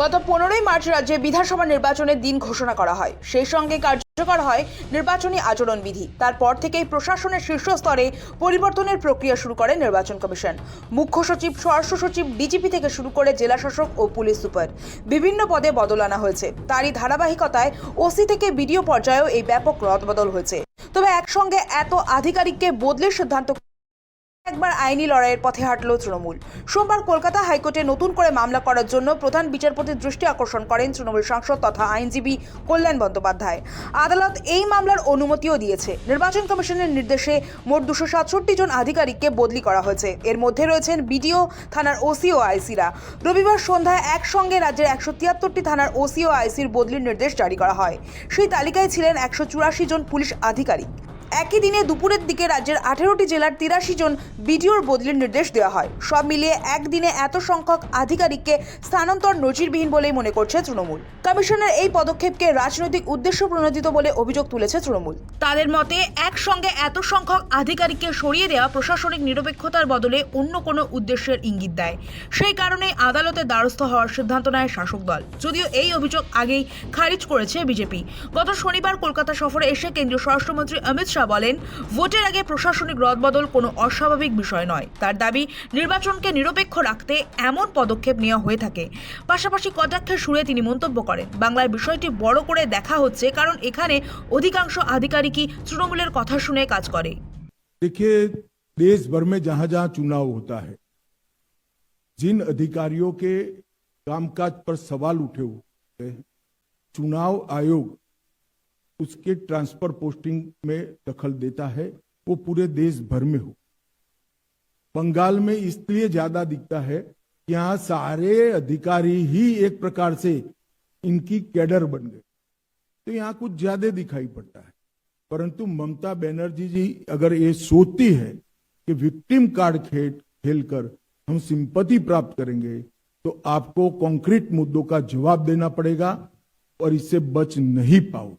গত 15ই মার্চ রাজ্যে বিধানসভা নির্বাচনের দিন ঘোষণা করা হয়। সেই সঙ্গে কার্যকর হয় নির্বাচনী আচরণ বিধি। তারপর থেকেই প্রশাসনের শীর্ষ স্তরে পরিবর্তনের প্রক্রিয়া শুরু করে নির্বাচন কমিশন। মুখ্য সচিব, স্বরাষ্ট্র সচিব, ডিজিপি থেকে শুরু করে জেলা শাসক ও পুলিশ সুপার বিভিন্ন পদে বদল আনা হয়েছে। তারই ধারাবাহিকতায় ওসি থেকে বিডিও পর্যায়েও এই ব্যাপক রদবদল হয়েছে। তবে একসঙ্গে এত আধিকারিককে বদলের সিদ্ধান্ত একবার আইনি লড়াইয়ের পথে হাঁটল তৃণমূল। সোমবার কলকাতা হাইকোর্টে নতুন করে মামলা করার জন্য প্রধান বিচারপতির দৃষ্টি আকর্ষণ করেন তৃণমূল সাংসদ তথা আইনজীবী কল্যাণ বন্দ্যোপাধ্যায়। আদালত এই মামলার অনুমতিও দিয়েছে। নির্বাচন কমিশনের নির্দেশে মোট 267 জন আধিকারিককে বদলি করা হয়েছে। এর মধ্যে রয়েছেন বিডিও, থানার ওসি ও আইসিরা। রবিবার সন্ধ্যায় একসঙ্গে রাজ্যের 173টি থানার ওসি ও আইসির বদলির নির্দেশ জারি করা হয়। সেই তালিকায় ছিলেন 184 জন পুলিশ আধিকারিক। একই দিনে দুপুরের দিকে রাজ্যের 18টি জেলার 83 জন বিডিওর বদলির নির্দেশ দেওয়া হয়। সব মিলিয়ে একদিনে এত সংখ্যক আধিকারিককে স্থানান্তর নজিরবিহীন বলেই মনে করছে তৃণমূল। কমিশনের এই পদক্ষেপকে রাজনৈতিক উদ্দেশ্য প্রণোদিত বলে অভিযোগ তুলেছে তৃণমূল। তাদের মতে একসঙ্গে এত সংখ্যক আধিকারিককে সরিয়ে দেওয়া প্রশাসনিক নিরপেক্ষতার বদলে অন্য কোনো উদ্দেশ্যের ইঙ্গিত দেয়। সেই কারণে আদালতে দ্বারস্থ হওয়ার সিদ্ধান্ত নেয় শাসক দল। যদিও এই অভিযোগ আগেই খারিজ করেছে বিজেপি। গত শনিবার কলকাতা সফরে এসে কেন্দ্রীয় স্বরাষ্ট্রমন্ত্রী অমিত শাহ বলেন, ভোটের আগে প্রশাসনিক রদবদল কোনো অস্বাভাবিক বিষয় নয়। তার দাবি, নির্বাচনকে নিরপেক্ষ রাখতে এমন পদক্ষেপ নেওয়া হয়ে থাকে। পাশাপাশি কটাক্ষের সুরে তিনি মন্তব্য করেন, বাংলার বিষয়টি বড় করে দেখা হচ্ছে, কারণ এখানে অধিকাংশ আধিকারিকই তৃণমূলের কথা শুনে কাজ করে। देखिए, देश भर में जहां जहां चुनाव होता है, जिन अधिकारियों के कामकाज पर सवाल उठे हुए हैं, चुनाव आयोग उसके ट्रांसफर पोस्टिंग में दखल देता है। वो पूरे देश भर में हो। बंगाल में इसलिए ज्यादा दिखता है कि यहां सारे अधिकारी ही एक प्रकार से इनकी कैडर बन गए, तो यहां कुछ ज्यादा दिखाई पड़ता है। परंतु ममता बनर्जी जी अगर ये सोचती है कि विक्टिम कार्ड खेलकर हम सिंपैथी प्राप्त करेंगे, तो आपको कॉन्क्रीट मुद्दों का जवाब देना पड़ेगा और इससे बच नहीं पाओ।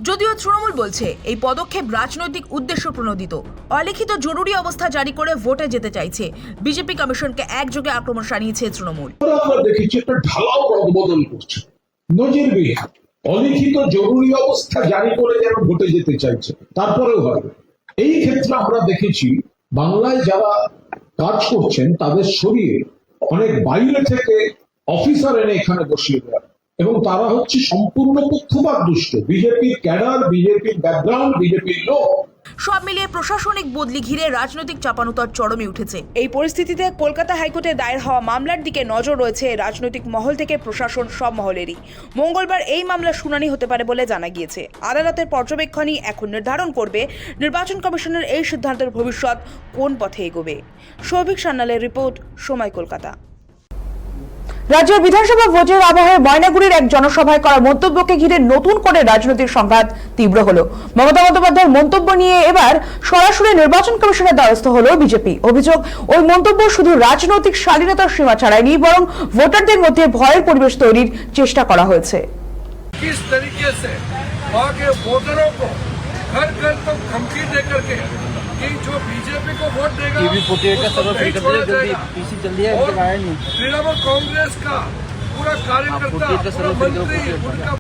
যদিও তৃণমূল বলছে এই পদক্ষেপ রাজনৈতিক উদ্দেশ্য প্রণোদিত। অলিখিত জরুরি অবস্থা জারি করে ভোটে যেতে চাইছে বিজেপি। কমিশনকে একযোগে আক্রমণ শানিয়েছে তৃণমূল। আমরা দেখেছি একটা ঢালাও রদবদল করছে, নজিরবিহীন। অলিখিত জরুরি অবস্থা জারি করে যেন ভোটে যেতে চাইছে, তারপরেও হবে। এই ক্ষেত্রে আমরা দেখেছি বাংলায় যারা কাজ করছেন তাদের সরিয়ে অনেক বাইরে থেকে অফিসার এনে এখানে বসিয়ে দেওয়া, এবং তারা হচ্ছে সম্পূর্ণ পক্ষপাত দুষ্ট, বিজেপির ক্যাডার, বিজেপির ব্যাকগ্রাউন্ড, বিজেপির লোক। সব মিলিয়ে প্রশাসনিক বদলি ঘিরে রাজনৈতিক চাপানোতর চরমে উঠেছে। এই পরিস্থিতিতে কলকাতা হাইকোর্টে দায়ের হওয়া মামলার দিকে নজর রয়েছে রাজনৈতিক মহল থেকে প্রশাসন সব মহলেরই। মঙ্গলবার এই মামলার শুনানি হতে পারে বলে জানা গিয়েছে। আদালতের পর্যবেক্ষণই এখন নির্ধারণ করবে নির্বাচন কমিশনের এই সিদ্ধান্তের ভবিষ্যৎ কোন পথে এগোবে। সৌভিক সান্যালের রিপোর্ট, সময়, কলকাতা। রাজ্যের বিধানসভা ভোটের আবহে ময়নাগুড়ির এক জনসভায় করা মন্তব্যকে ঘিরে নতুন করে রাজনৈতিক সংঘাত তীব্র হলো। মমতা বন্দ্যোপাধ্যায়ের মন্তব্য নিয়ে এবার সরাসরি নির্বাচন কমিশনের দ্বারস্থ হলো বিজেপি। অভিযোগ, ওই মন্তব্য শুধু রাজনৈতিক শালীনতার সীমা ছাড়ায়নি, বরং ভোটারদের মধ্যে ভয়ের পরিবেশ তৈরির চেষ্টা করা হয়েছে। किस तरीके से वहाँ के वोटरों को घर घर तक धमकी दे करके कि जो बीजेपी को वोट देगा तृणमूल कांग्रेस का पूरा कार्यकर्ता, पूरा मंत्री, उनका